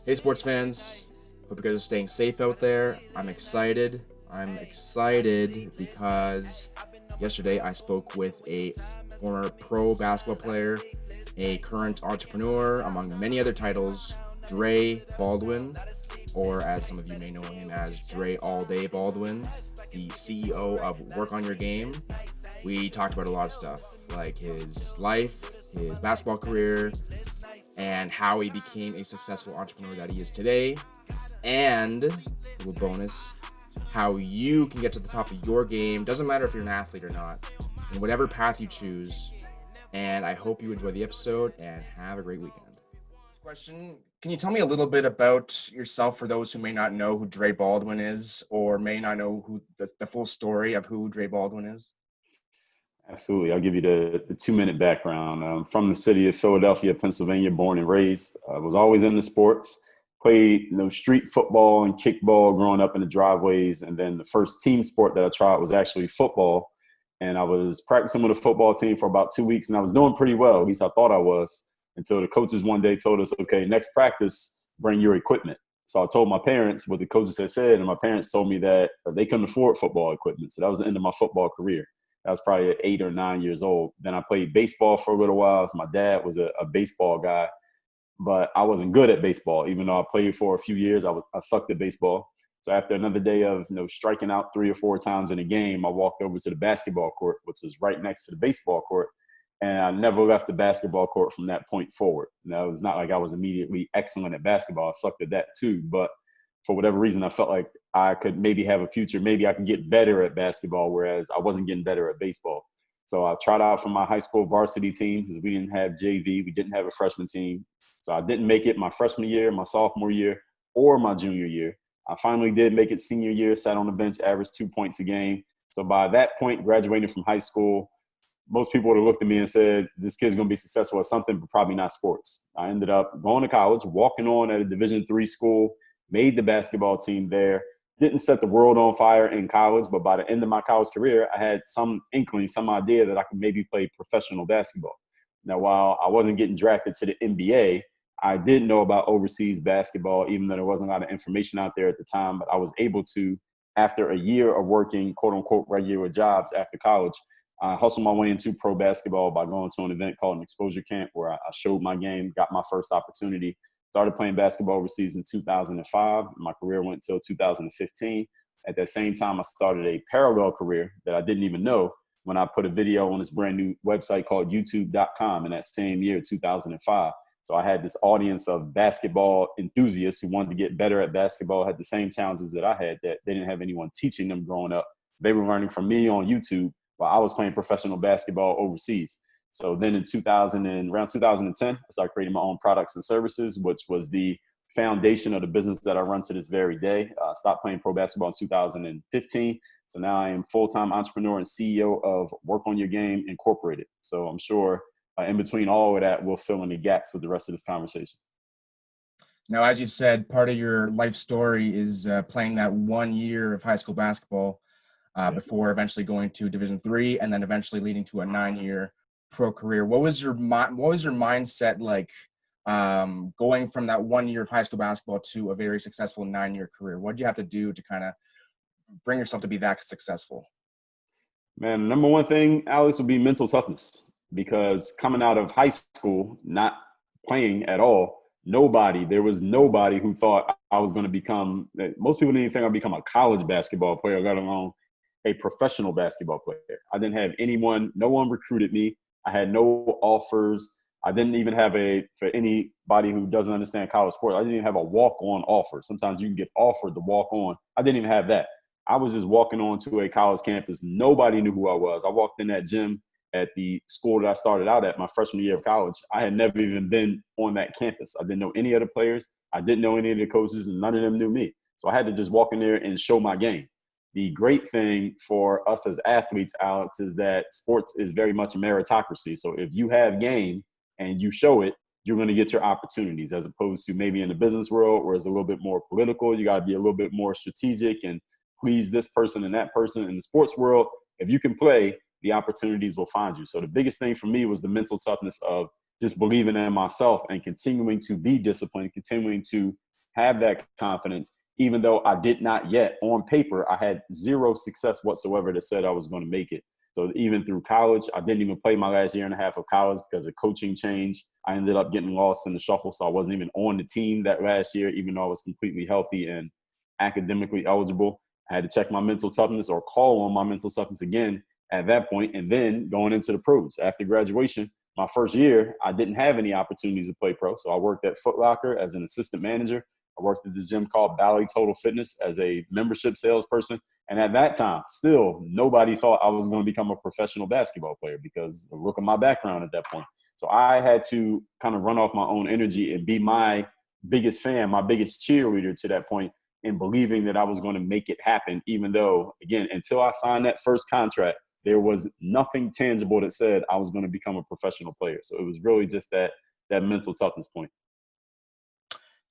Hey, sports fans. Hope you guys are staying safe out there. I'm excited. I'm excited because yesterday I spoke with a former pro basketball player, a current entrepreneur, among many other titles, Dre Baldwin, or as some of you may know him as Dre All Day Baldwin, the CEO of Work on Your Game. We talked about a lot of stuff like his life, his basketball career, and how he became a successful entrepreneur that he is today. And a little bonus, how you can get to the top of your game. Doesn't matter if you're an athlete or not, in whatever path you choose. And I hope you enjoy the episode and have a great weekend. Question: can you tell me a little bit about yourself for those who may not know who Dre Baldwin is, or may not know who the full story of who Dre Baldwin is? Absolutely. I'll give you the 2-minute background. I'm from the city of Philadelphia, Pennsylvania, born and raised. I was always into sports, played street football and kickball growing up in the driveways. And then the first team sport that I tried was actually football. And I was practicing with a football team for about 2 weeks, and I was doing pretty well. At least I thought I was, until the coaches one day told us, okay, next practice, bring your equipment. So I told my parents what the coaches had said, and my parents told me that they couldn't afford football equipment. So that was the end of my football career. I was probably at 8 or 9 years old. Then I played baseball for a little while. So my dad was a baseball guy, but I wasn't good at baseball. Even though I played for a few years, I sucked at baseball. So after another day of striking out 3 or 4 times in a game, I walked over to the basketball court, which was right next to the baseball court, and I never left the basketball court from that point forward. Now, it's not like I was immediately excellent at basketball. I sucked at that too, but for whatever reason, I felt like I could maybe have a future. Maybe I could get better at basketball, whereas I wasn't getting better at baseball. So I tried out for my high school varsity team because we didn't have JV. We didn't have a freshman team. So I didn't make it my freshman year, my sophomore year, or my junior year. I finally did make it senior year, sat on the bench, averaged 2 points a game. So by that point, graduating from high school, most people would have looked at me and said, this kid's going to be successful at something, but probably not sports. I ended up going to college, walking on at a Division III school, made the basketball team there. Didn't set the world on fire in college, but by the end of my college career, I had some inkling, some idea that I could maybe play professional basketball. Now, while I wasn't getting drafted to the NBA, I did know about overseas basketball, even though there wasn't a lot of information out there at the time. But I was able to, after a year of working, quote unquote, regular jobs after college, I hustled my way into pro basketball by going to an event called an exposure camp where I showed my game, got my first opportunity. Started playing basketball overseas in 2005. My career went until 2015. At that same time, I started a parallel career that I didn't even know when I put a video on this brand new website called youtube.com in that same year, 2005. So I had this audience of basketball enthusiasts who wanted to get better at basketball, had the same challenges that I had, that they didn't have anyone teaching them growing up. They were learning from me on YouTube while I was playing professional basketball overseas. So then in around 2010, I started creating my own products and services, which was the foundation of the business that I run to this very day. I stopped playing pro basketball in 2015. So now I am full-time entrepreneur and CEO of Work on Your Game Incorporated. So I'm sure in between all of that, we'll fill in the gaps with the rest of this conversation. Now, as you said, part of your life story is playing that 1 year of high school basketball before eventually going to Division III and then eventually leading to a 9-year pro career. What was your mindset like going from that 1 year of high school basketball to a very successful 9-year career? What did you have to do to kind of bring yourself to be that successful? Man, number one thing, Alex, would be mental toughness, because coming out of high school, not playing at all, there was nobody who thought I was going to become, most people didn't even think I'd become a college basketball player, let alone a professional basketball player. I didn't have no one recruited me. I had no offers. I didn't even have for anybody who doesn't understand college sports, I didn't even have a walk-on offer. Sometimes you can get offered to walk on. I didn't even have that. I was just walking on to a college campus. Nobody knew who I was. I walked in that gym at the school that I started out at my freshman year of college. I had never even been on that campus. I didn't know any of the players. I didn't know any of the coaches, and none of them knew me. So I had to just walk in there and show my game. The great thing for us as athletes, Alex, is that sports is very much a meritocracy. So if you have game and you show it, you're going to get your opportunities, as opposed to maybe in the business world where it's a little bit more political. You got to be a little bit more strategic and please this person and that person. In the sports world, if you can play, the opportunities will find you. So the biggest thing for me was the mental toughness of just believing in myself and continuing to be disciplined, continuing to have that confidence, even though I did not yet, on paper, I had zero success whatsoever that said I was going to make it. So even through college, I didn't even play my last year and a half of college because of coaching change. I ended up getting lost in the shuffle, so I wasn't even on the team that last year, even though I was completely healthy and academically eligible. I had to check my mental toughness or call on my mental toughness again at that point, and then going into the pros. After graduation, my first year, I didn't have any opportunities to play pro, so I worked at Foot Locker as an assistant manager. I worked at this gym called Valley Total Fitness as a membership salesperson. And at that time, still, nobody thought I was going to become a professional basketball player because of look at my background at that point. So I had to kind of run off my own energy and be my biggest fan, my biggest cheerleader to that point, in believing that I was going to make it happen, even though, again, until I signed that first contract, there was nothing tangible that said I was going to become a professional player. So it was really just that mental toughness point.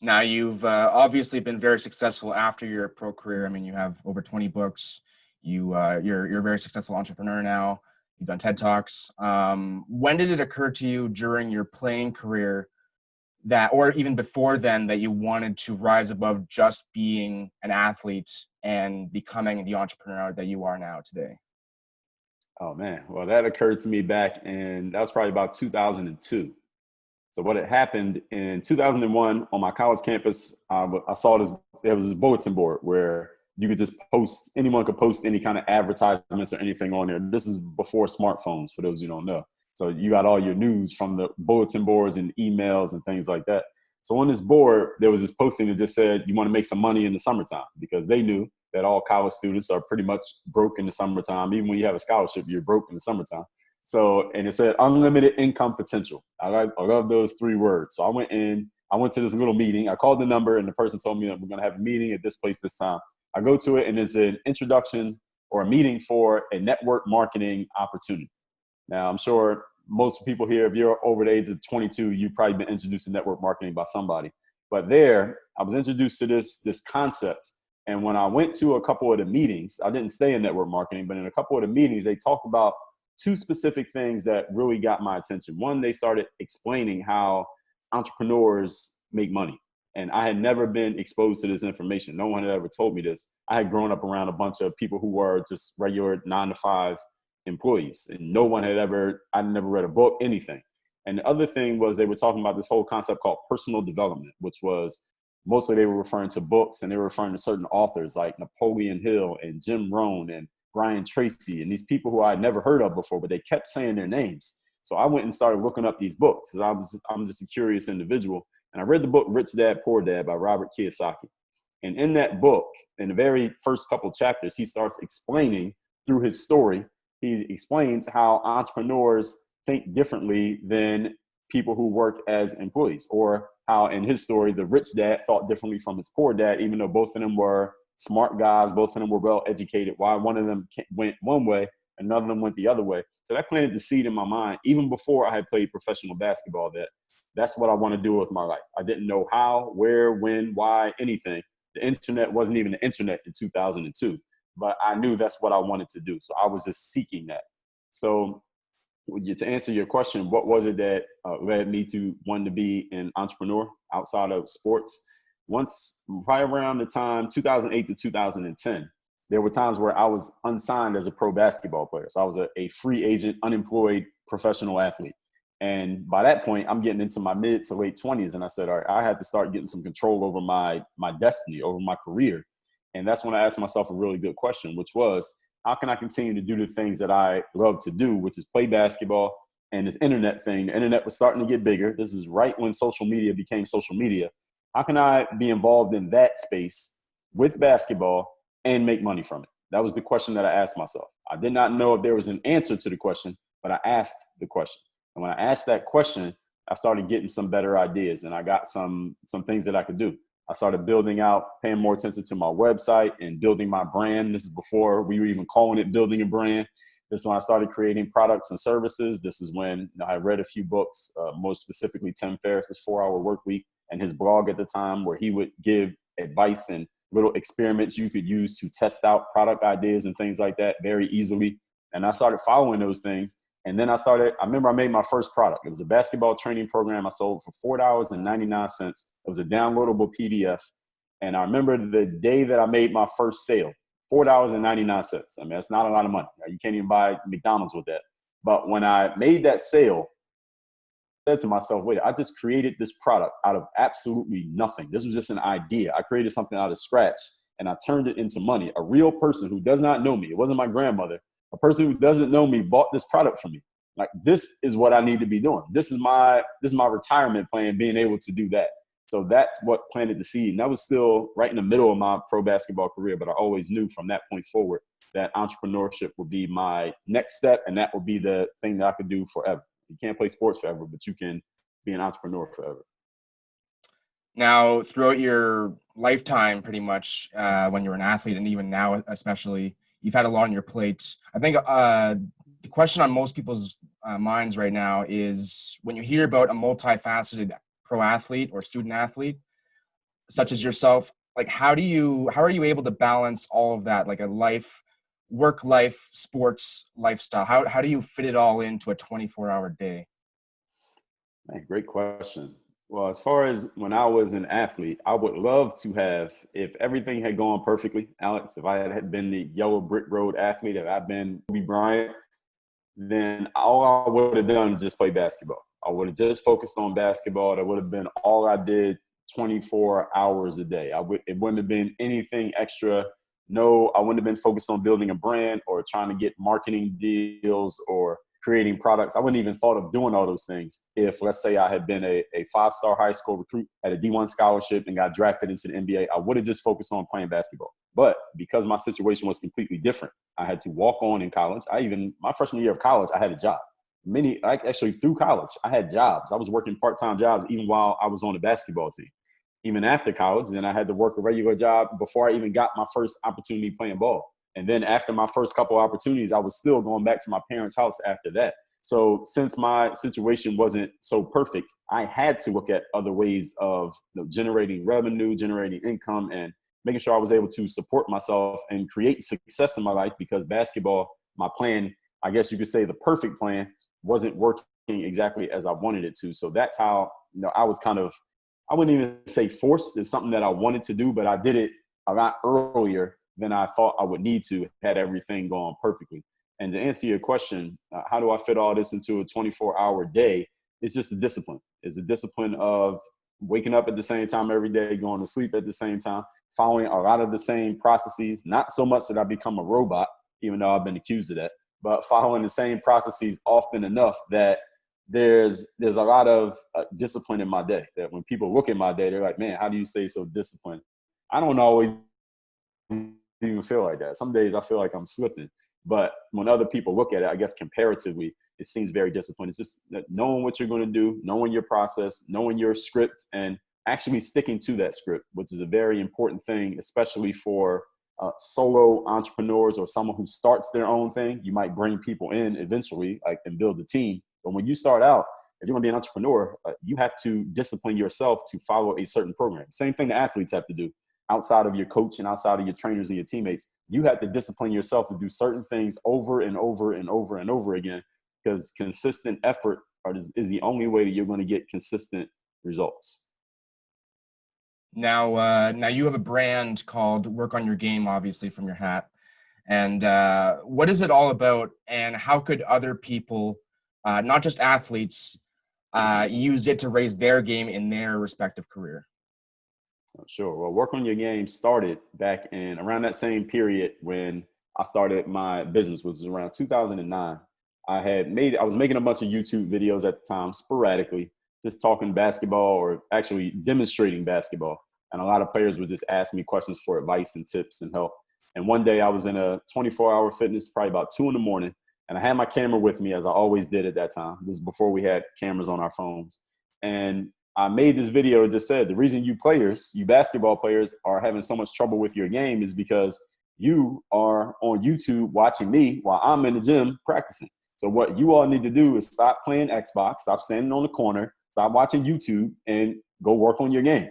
Now, you've obviously been very successful after your pro career. I mean, you have over 20 books. You're a very successful entrepreneur now. You've done TED Talks. When did it occur to you during your playing career that, or even before then, that you wanted to rise above just being an athlete and becoming the entrepreneur that you are now today? Oh man, well that occurred to me back in, that was probably about 2002. So what had happened in 2001 on my college campus, I saw this, there was this bulletin board where you could just post, anyone could post any kind of advertisements or anything on there. This is before smartphones, for those who don't know. So you got all your news from the bulletin boards and emails and things like that. So on this board, there was this posting that just said, you want to make some money in the summertime, because they knew that all college students are pretty much broke in the summertime. Even when you have a scholarship, you're broke in the summertime. So, and it said unlimited income potential. I love those three words. So I went to this little meeting. I called the number and the person told me that we're going to have a meeting at this place this time. I go to it and it's an introduction or a meeting for a network marketing opportunity. Now, I'm sure most people here, if you're over the age of 22, you've probably been introduced to network marketing by somebody. But there, I was introduced to this concept. And when I went to a couple of the meetings, I didn't stay in network marketing, but in a couple of the meetings, they talked about two specific things that really got my attention. One, they started explaining how entrepreneurs make money. And I had never been exposed to this information. No one had ever told me this. I had grown up around a bunch of people who were just regular 9-to-5 employees. And no one had ever, I never read a book, anything. And the other thing was they were talking about this whole concept called personal development, which was mostly they were referring to books and they were referring to certain authors like Napoleon Hill and Jim Rohn and Brian Tracy and these people who I had never heard of before, but they kept saying their names. So I went and started looking up these books because I'm just a curious individual. And I read the book Rich Dad, Poor Dad by Robert Kiyosaki. And in that book, in the very first couple chapters, he starts explaining through his story, he explains how entrepreneurs think differently than people who work as employees, or how in his story, the rich dad thought differently from his poor dad, even though both of them were smart guys, both of them were well educated. Why one of them went one way, another of them went the other way. So that planted the seed in my mind, even before I had played professional basketball, that that's what I want to do with my life. I didn't know how, where, when, why, anything. The internet wasn't even the internet in 2002, but I knew that's what I wanted to do. So I was just seeking that. So to answer your question, what was it that led me to wanting to be an entrepreneur outside of sports? Once, probably around the time 2008 to 2010, there were times where I was unsigned as a pro basketball player. So I was a free agent, unemployed professional athlete. And by that point, I'm getting into my mid to late 20s. And I said, all right, I had to start getting some control over my destiny, over my career. And that's when I asked myself a really good question, which was, how can I continue to do the things that I love to do, which is play basketball? And this internet thing, the internet was starting to get bigger. This is right when social media became social media. How can I be involved in that space with basketball and make money from it? That was the question that I asked myself. I did not know if there was an answer to the question, but I asked the question. And when I asked that question, I started getting some better ideas and I got some things that I could do. I started building out, paying more attention to my website and building my brand. This is before we were even calling it building a brand. This is when I started creating products and services. This is when I read a few books, most specifically Tim Ferriss's 4-Hour Workweek and his blog at the time, where he would give advice and little experiments you could use to test out product ideas and things like that very easily. And I started following those things. And then I remember I made my first product. It was a basketball training program I sold for $4.99. It was a downloadable PDF. And I remember the day that I made my first sale, $4.99. I mean, that's not a lot of money. You can't even buy McDonald's with that. But when I made that sale, I said to myself, wait, I just created this product out of absolutely nothing. This was just an idea. I created something out of scratch and I turned it into money. A real person who does not know me, it wasn't my grandmother, a person who doesn't know me bought this product from me. Like, this is what I need to be doing. This is my retirement plan, being able to do that. So that's what planted the seed. And that was still right in the middle of my pro basketball career, but I always knew from that point forward that entrepreneurship would be my next step, and that would be the thing that I could do forever. You can't play sports forever, but you can be an entrepreneur forever. Now, throughout your lifetime, pretty much, when you were an athlete, and even now, especially, you've had a lot on your plate. I think the question on most people's minds right now is, when you hear about a multifaceted pro athlete or student athlete, such as yourself, like how are you able to balance all of that, like a work life, sports lifestyle? How do you fit it all into a 24-hour day? Man, great question. Well, as far as when I was an athlete, I would love to have, if everything had gone perfectly, Alex, if I had been the yellow brick road athlete, if I'd been Kobe Bryant, then all I would have done is just play basketball. I would have just focused on basketball. That would have been all I did 24 hours a day. It wouldn't have been anything extra. No, I wouldn't have been focused on building a brand or trying to get marketing deals or creating products. I wouldn't even thought of doing all those things if, let's say, I had been a five-star high school recruit, had a D1 scholarship, and got drafted into the NBA. I would have just focused on playing basketball. But because my situation was completely different, I had to walk on in college. My freshman year of college, I had a job. Actually through college, I had jobs. I was working part-time jobs even while I was on the basketball team. Even after college, then I had to work a regular job before I even got my first opportunity playing ball. And then after my first couple opportunities, I was still going back to my parents' house after that. So since my situation wasn't so perfect, I had to look at other ways of generating revenue, generating income, and making sure I was able to support myself and create success in my life, because basketball, my plan, I guess you could say the perfect plan, wasn't working exactly as I wanted it to. So that's how, I was kind of, I wouldn't even say forced. It's something that I wanted to do, but I did it a lot earlier than I thought I would need to, had everything gone perfectly. And to answer your question, how do I fit all this into a 24-hour day? It's just a discipline. It's a discipline of waking up at the same time every day, going to sleep at the same time, following a lot of the same processes, not so much that I become a robot, even though I've been accused of that, but following the same processes often enough that there's a lot of discipline in my day, that when people look at my day, they're like, man, how do you stay so disciplined? I don't always even feel like that. Some days I feel like I'm slipping. But when other people look at it, I guess comparatively, it seems very disciplined. It's just knowing what you're going to do, knowing your process, knowing your script, and actually sticking to that script, which is a very important thing, especially for solo entrepreneurs or someone who starts their own thing. You might bring people in eventually, and build a team. But when you start out, if you're going to be an entrepreneur, you have to discipline yourself to follow a certain program. Same thing the athletes have to do. Outside of your coach and outside of your trainers and your teammates, you have to discipline yourself to do certain things over and over and over and over again, because consistent effort is the only way that you're going to get consistent results. Now you have a brand called Work on Your Game, obviously, from your hat. And what is it all about, and how could other people, not just athletes, use it to raise their game in their respective career? Sure. Well, Work on Your Game started back in around that same period when I started my business, which was around 2009. I was making a bunch of YouTube videos at the time, sporadically, just talking basketball or actually demonstrating basketball. And a lot of players would just ask me questions for advice and tips and help. And one day I was in a 24-hour fitness, probably about 2 a.m, and I had my camera with me, as I always did at that time. This is before we had cameras on our phones. And I made this video that just said, the reason you basketball players, are having so much trouble with your game is because you are on YouTube watching me while I'm in the gym practicing. So what you all need to do is stop playing Xbox, stop standing on the corner, stop watching YouTube, and go work on your game.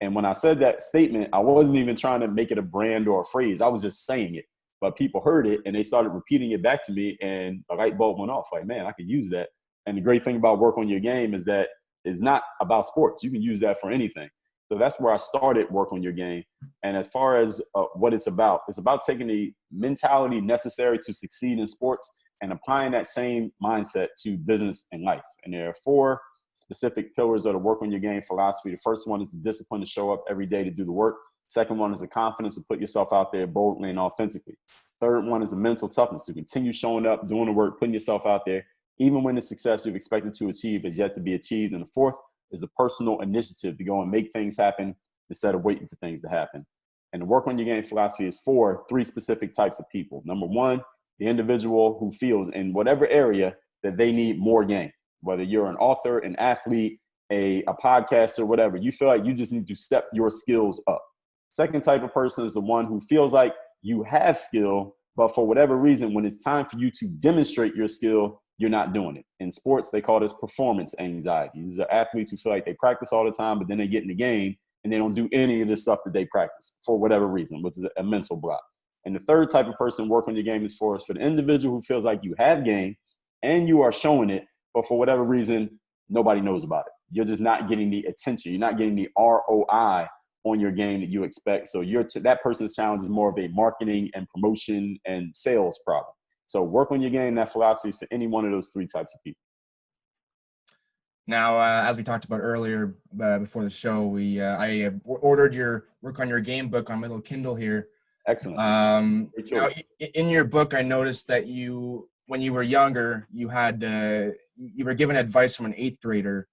And when I said that statement, I wasn't even trying to make it a brand or a phrase. I was just saying it. But people heard it and they started repeating it back to me, and a light bulb went off. Like, man, I could use that. And the great thing about Work on Your Game is that it's not about sports. You can use that for anything. So that's where I started work on your game. And as far as what it's about taking the mentality necessary to succeed in sports and applying that same mindset to business and life. And there are 4 specific pillars of the work on your game philosophy. The first one is the discipline to show up every day to do the work. Second one is the confidence to put yourself out there boldly and authentically. Third one is the mental toughness to continue showing up, doing the work, putting yourself out there, even when the success you've expected to achieve is yet to be achieved. And the fourth is the personal initiative to go and make things happen instead of waiting for things to happen. And the work on your game philosophy is for 3 specific types of people. Number one, the individual who feels in whatever area that they need more game, whether you're an author, an athlete, a podcaster, whatever, you feel like you just need to step your skills up. Second type of person is the one who feels like you have skill, but for whatever reason, when it's time for you to demonstrate your skill, you're not doing it. In sports, they call this performance anxiety. These are athletes who feel like they practice all the time, but then they get in the game and they don't do any of the stuff that they practice for whatever reason, which is a mental block. And the third type of person work on your game is for the individual who feels like you have game and you are showing it, but for whatever reason, nobody knows about it. You're just not getting the attention. You're not getting the ROI on your game that you expect. So that person's challenge is more of a marketing and promotion and sales problem. So work on your game. That philosophy is for any one of those 3 types of people. Now, as we talked about earlier before the show, I ordered your work on your game book on my little Kindle here. Excellent. Now, in your book, I noticed that when you were younger, you were given advice from an 8th grader,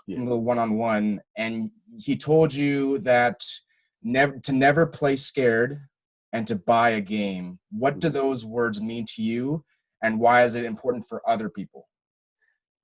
from a little one-on-one, and he told you that never play scared and to buy a game. What do those words mean to you, and why is it important for other people?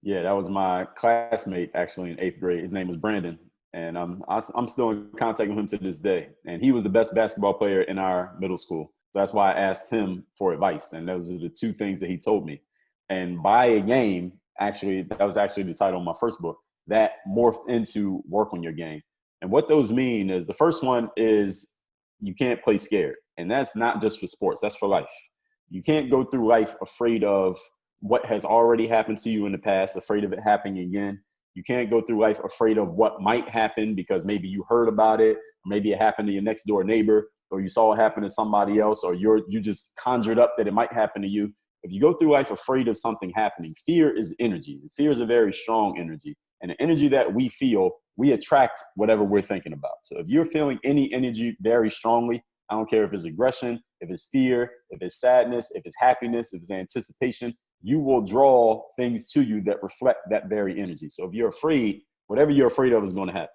Yeah, that was my classmate actually in 8th grade. His name was Brandon, and I'm still in contact with him to this day. And he was the best basketball player in our middle school. So that's why I asked him for advice, and those are the 2 things that he told me. And buy a game, actually, that was actually the title of my first book, that morphed into work on your game. And what those mean is the first one is you can't play scared. And that's not just for sports, that's for life. You can't go through life afraid of what has already happened to you in the past, afraid of it happening again. You can't go through life afraid of what might happen because maybe you heard about it, or maybe it happened to your next door neighbor, or you saw it happen to somebody else, or you just conjured up that it might happen to you. If you go through life afraid of something happening, fear is energy. Fear is a very strong energy. And the energy that we feel, we attract whatever we're thinking about. So if you're feeling any energy very strongly, I don't care if it's aggression, if it's fear, if it's sadness, if it's happiness, if it's anticipation, you will draw things to you that reflect that very energy. So if you're afraid, whatever you're afraid of is going to happen.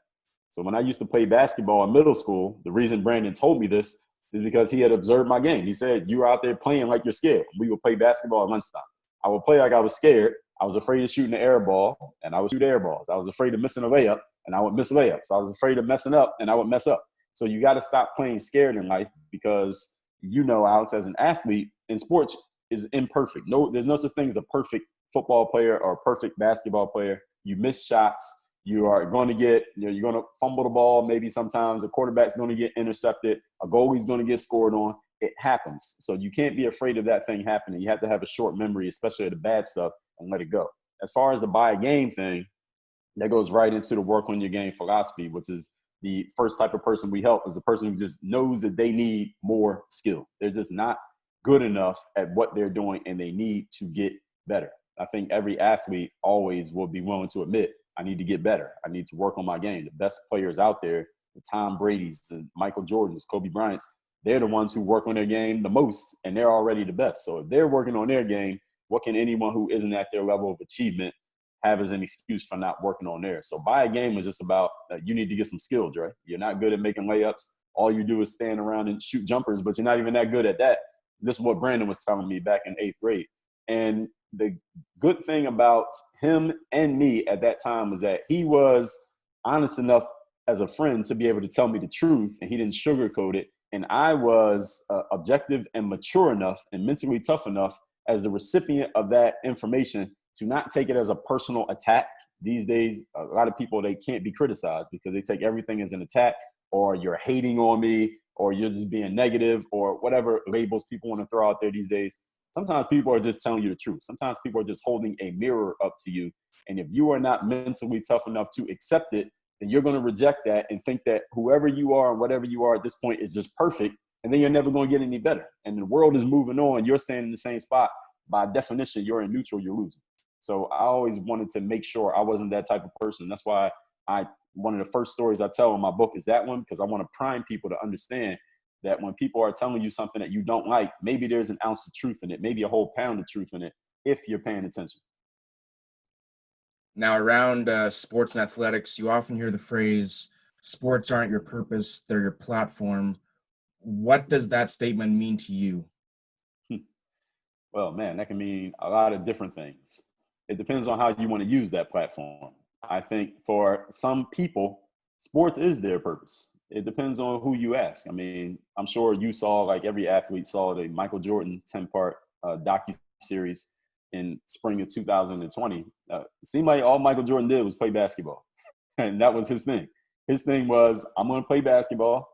So when I used to play basketball in middle school, the reason Brandon told me this is because he had observed my game. He said, you were out there playing like you're scared. We would play basketball at lunchtime. I would play like I was scared. I was afraid of shooting the air ball, and I would shoot air balls. I was afraid of missing a layup, and I would miss layups. I was afraid of messing up, and I would mess up. So you got to stop playing scared in life because, Alex, as an athlete in sports is imperfect. There's no such thing as a perfect football player or a perfect basketball player. You miss shots. You are going to you're going to fumble the ball. Maybe sometimes a quarterback's going to get intercepted. A goalie's going to get scored on. It happens. So you can't be afraid of that thing happening. You have to have a short memory, especially of the bad stuff, and let it go. As far as the buy a game thing, that goes right into the work on your game philosophy, which is the first type of person we help is the person who just knows that they need more skill. They're just not good enough at what they're doing, and they need to get better. I think every athlete always will be willing to admit, I need to get better. I need to work on my game. The best players out there, the Tom Brady's, the Michael Jordans, Kobe Bryant's, they're the ones who work on their game the most, and they're already the best. So if they're working on their game, what can anyone who isn't at their level of achievement have as an excuse for not working on theirs? So buy a game is just about you need to get some skills, right? You're not good at making layups. All you do is stand around and shoot jumpers, but you're not even that good at that. This is what Brandon was telling me back in 8th grade. And the good thing about him and me at that time was that he was honest enough as a friend to be able to tell me the truth, and he didn't sugarcoat it. And I was objective and mature enough and mentally tough enough as the recipient of that information to not take it as a personal attack. These days, a lot of people, they can't be criticized because they take everything as an attack, or you're hating on me, or you're just being negative, or whatever labels people want to throw out there these days. Sometimes people are just telling you the truth. Sometimes people are just holding a mirror up to you. And if you are not mentally tough enough to accept it, then you're going to reject that and think that whoever you are and whatever you are at this point is just perfect. And then you're never going to get any better. And the world is moving on. You're staying in the same spot. By definition, you're in neutral, you're losing. So I always wanted to make sure I wasn't that type of person. That's why one of the first stories I tell in my book is that one, because I want to prime people to understand that when people are telling you something that you don't like, maybe there's an ounce of truth in it, maybe a whole pound of truth in it, if you're paying attention. Now, around sports and athletics, you often hear the phrase, sports aren't your purpose, they're your platform. What does that statement mean to you? Well, man, that can mean a lot of different things. It depends on how you want to use that platform. I think for some people, sports is their purpose. It depends on who you ask. I mean, I'm sure you saw, like every athlete saw, the Michael Jordan 10-part docu-series in spring of 2020. It seemed like all Michael Jordan did was play basketball. And that was his thing. His thing was, I'm going to play basketball.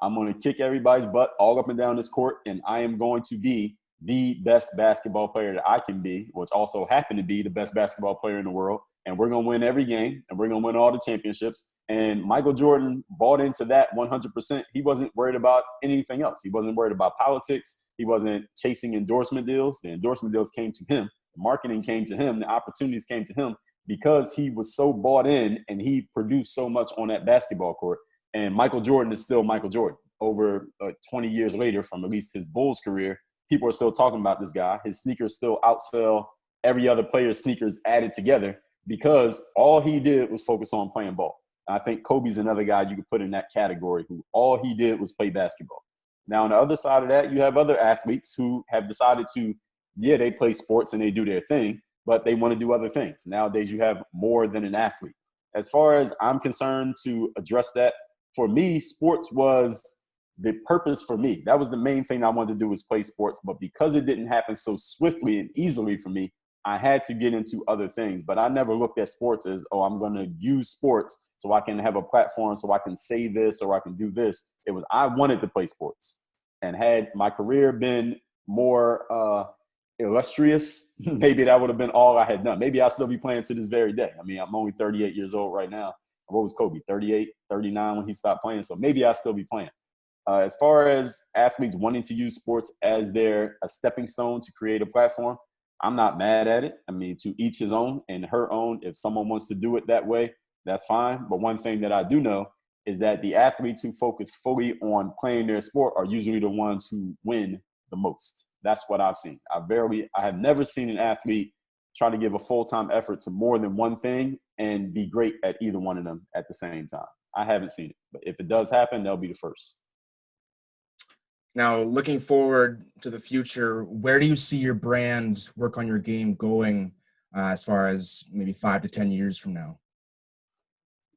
I'm going to kick everybody's butt all up and down this court, and I am going to be the best basketball player that I can be, which also happened to be the best basketball player in the world. And we're going to win every game, and we're going to win all the championships. And Michael Jordan bought into that 100%. He wasn't worried about anything else. He wasn't worried about politics. He wasn't chasing endorsement deals. The endorsement deals came to him. The marketing came to him. The opportunities came to him because he was so bought in and he produced so much on that basketball court. And Michael Jordan is still Michael Jordan. Over 20 years later, from at least his Bulls career, people are still talking about this guy. His sneakers still outsell every other player's sneakers added together because all he did was focus on playing ball. And I think Kobe's another guy you could put in that category who all he did was play basketball. Now, on the other side of that, you have other athletes who have decided to, yeah, they play sports and they do their thing, but they want to do other things. Nowadays, you have more than an athlete. As far as I'm concerned, to address that, for me, sports was the purpose for me. That was the main thing I wanted to do, was play sports. But because it didn't happen so swiftly and easily for me, I had to get into other things. But I never looked at sports as, oh, I'm going to use sports so I can have a platform, so I can say this or I can do this. It was, I wanted to play sports. And had my career been more illustrious, maybe that would have been all I had done. Maybe I'll still be playing to this very day. I mean, I'm only 38 years old right now. What was Kobe, 38, 39 when he stopped playing? So maybe I'll still be playing. As far as athletes wanting to use sports as a stepping stone to create a platform, I'm not mad at it. I mean, to each his own and her own. If someone wants to do it that way, that's fine. But one thing that I do know is that the athletes who focus fully on playing their sport are usually the ones who win the most. That's what I've seen. I have never seen an athlete try to give a full-time effort to more than one thing and be great at either one of them at the same time. I haven't seen it. But if it does happen, they'll be the first. Now, looking forward to the future, where do you see your brand, work on your game going as far as maybe 5 to 10 years from now?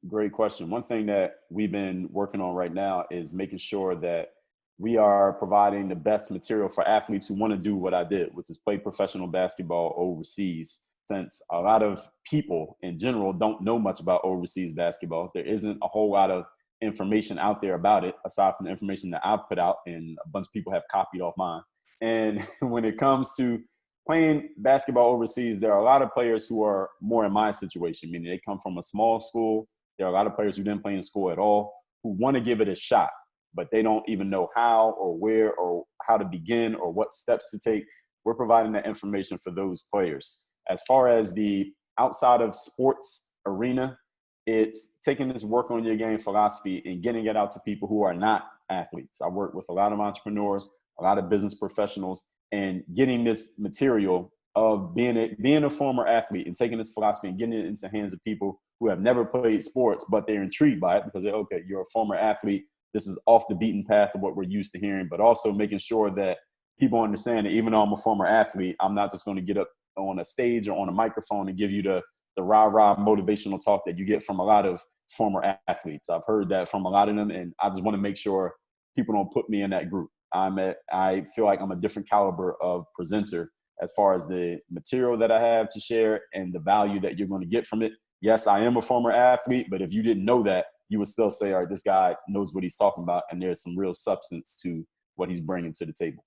Great question. One thing that we've been working on right now is making sure that we are providing the best material for athletes who want to do what I did, which is play professional basketball overseas. Since a lot of people in general don't know much about overseas basketball, there isn't a whole lot of information out there about it, aside from the information that I've put out and a bunch of people have copied off mine. And when it comes to playing basketball overseas, there are a lot of players who are more in my situation, meaning they come from a small school. There are a lot of players who didn't play in school at all who want to give it a shot, but they don't even know how or where or how to begin or what steps to take. We're providing that information for those players. As far as the outside of sports arena, it's taking this work on your game philosophy and getting it out to people who are not athletes. I work with a lot of entrepreneurs, a lot of business professionals, and getting this material of being a former athlete and taking this philosophy and getting it into the hands of people who have never played sports, but they're intrigued by it because they're, okay, you're a former athlete. This is off the beaten path of what we're used to hearing, but also making sure that people understand that even though I'm a former athlete, I'm not just going to get up on a stage or on a microphone and give you the rah-rah motivational talk that you get from a lot of former athletes. I've heard that from a lot of them, and I just want to make sure people don't put me in that group. I feel like I'm a different caliber of presenter as far as the material that I have to share and the value that you're going to get from it. Yes, I am a former athlete, but if you didn't know that, you would still say, all right, this guy knows what he's talking about, and there's some real substance to what he's bringing to the table.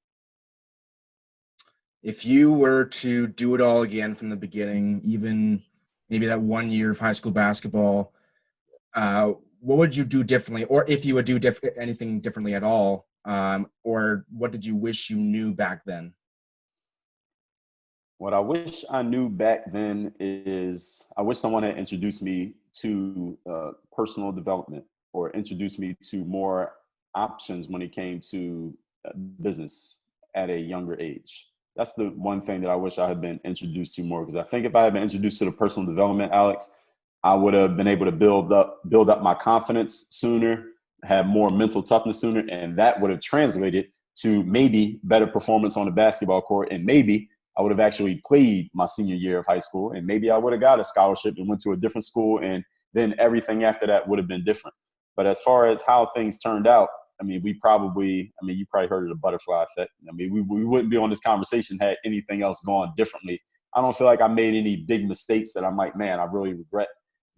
If you were to do it all again from the beginning, even maybe that 1 year of high school basketball, what would you do differently, or if you would do anything differently at all, or what did you wish you knew back then? What I wish I knew back then is I wish someone had introduced me to personal development or introduced me to more options when it came to business at a younger age. That's the one thing that I wish I had been introduced to more, because I think if I had been introduced to the personal development, Alex, I would have been able to build up my confidence sooner, have more mental toughness sooner, and that would have translated to maybe better performance on the basketball court, and maybe I would have actually played my senior year of high school, and maybe I would have got a scholarship and went to a different school, and then everything after that would have been different. But as far as how things turned out, I mean, you probably heard of the butterfly effect. I mean, we wouldn't be on this conversation had anything else gone differently. I don't feel like I made any big mistakes that I'm like, man, I really regret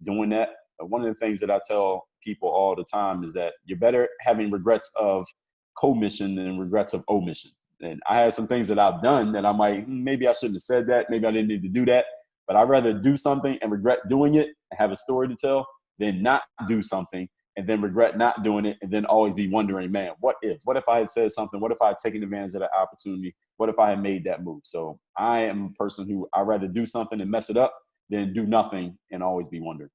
doing that. But one of the things that I tell people all the time is that you're better having regrets of commission than regrets of omission. And I had some things that I've done that I'm like, maybe I shouldn't have said that. Maybe I didn't need to do that. But I'd rather do something and regret doing it and have a story to tell than not do something and then regret not doing it and then always be wondering, man, what if? What if I had said something? What if I had taken advantage of that opportunity? What if I had made that move? So I am a person who I'd rather do something and mess it up than do nothing and always be wondering.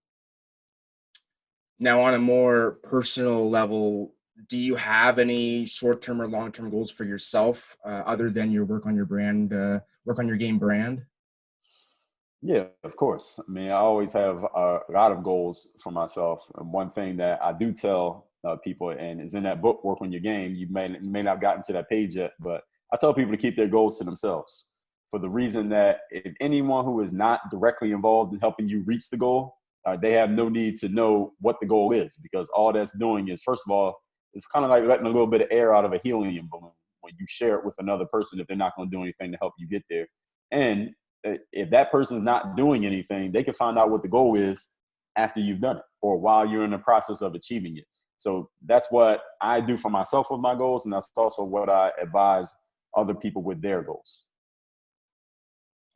Now, on a more personal level, do you have any short-term or long-term goals for yourself, other than your work on your brand, work on your game brand? Yeah, of course. I mean, I always have a lot of goals for myself. And one thing that I do tell people, and is in that book, Work on Your Game, you may not have gotten to that page yet, but I tell people to keep their goals to themselves for the reason that if anyone who is not directly involved in helping you reach the goal, they have no need to know what the goal is, because all that's doing is, first of all, it's kind of like letting a little bit of air out of a helium balloon when you share it with another person if they're not going to do anything to help you get there. And if that person's not doing anything, they can find out what the goal is after you've done it or while you're in the process of achieving it. So that's what I do for myself with my goals, and that's also what I advise other people with their goals.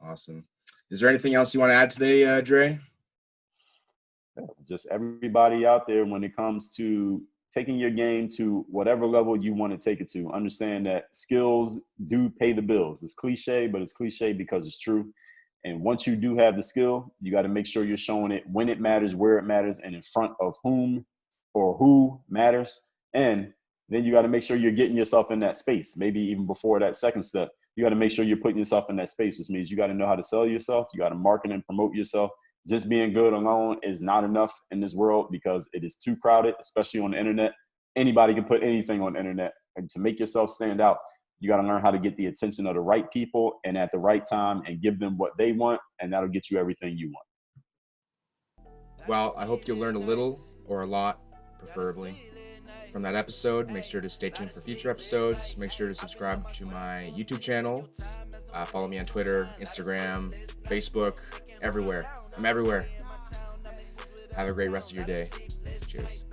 Awesome. Is there anything else you want to add today, Dre? Just everybody out there, when it comes to taking your game to whatever level you want to take it to, understand that skills do pay the bills. It's cliche, but it's cliche because it's true. And once you do have the skill, you got to make sure you're showing it when it matters, where it matters, and in front of whom or who matters. And then you got to make sure you're getting yourself in that space. Maybe even before that second step, you got to make sure you're putting yourself in that space, which means you got to know how to sell yourself. You got to market and promote yourself. Just being good alone is not enough in this world because it is too crowded, especially on the internet. Anybody can put anything on the internet. And to make yourself stand out, you got to learn how to get the attention of the right people and at the right time and give them what they want, and that'll get you everything you want. Well, I hope you learned a little or a lot, preferably, from that episode. Make sure to stay tuned for future episodes. Make sure to subscribe to my YouTube channel. Follow me on Twitter, Instagram, Facebook, everywhere. I'm everywhere. Have a great rest of your day. Cheers.